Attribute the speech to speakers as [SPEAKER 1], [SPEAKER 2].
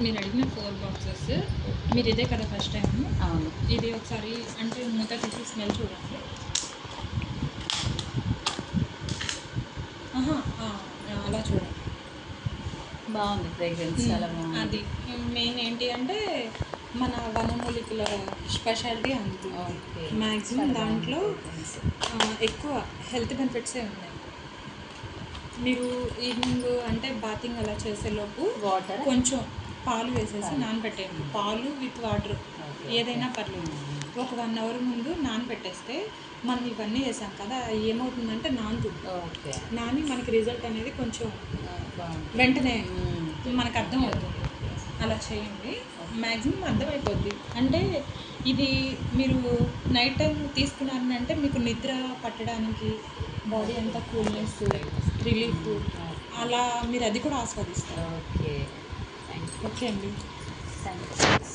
[SPEAKER 1] మీరు అడిగిన 4 బాక్సెస్. మీరు ఇదే కదా ఫస్ట్ టైం?
[SPEAKER 2] అవును.
[SPEAKER 1] ఇది ఒకసారి అంటే మూత తీసి స్మెల్ చూడండి. అలా చూడండి.
[SPEAKER 2] బాగుంది, ఫ్రేగ్రెన్స్ చాలా బాగుంది.
[SPEAKER 1] అది మెయిన్ ఏంటి అంటే మన వనమూలికల స్పెషాలిటీ అంతే. మ్యాక్సిమం దాంట్లో ఎక్కువ హెల్త్ బెనిఫిట్సే ఉన్నాయి. మీరు ఈవినింగ్ అంటే బాతింగ్ అలా చేసేలోపు
[SPEAKER 2] వాటర్
[SPEAKER 1] కొంచెం పాలు వేసేసి నానబెట్టేయండి. పాలు విత్ వాటర్ ఏదైనా పర్లేదు. ఒక 1 అవర్ ముందు నానబెట్టేస్తే మనం ఇవన్నీ వేసాం కదా, ఏమవుతుందంటే నాని మనకి రిజల్ట్ అనేది కొంచెం వెంటనే మనకు అర్థమవుతుంది. అలా చేయండి, మ్యాక్సిమం అర్థమైపోద్ది. అంటే ఇది మీరు నైట్ టైం తీసుకున్నారంటే మీకు నిద్ర పట్టడానికి, బాడీ అంతా కూల్నెస్, రిలీఫ్, అలా మీరు అది కూడా ఆస్వాదిస్తారు.
[SPEAKER 2] ఓకే
[SPEAKER 1] ఓకే అండి.
[SPEAKER 2] Thank you.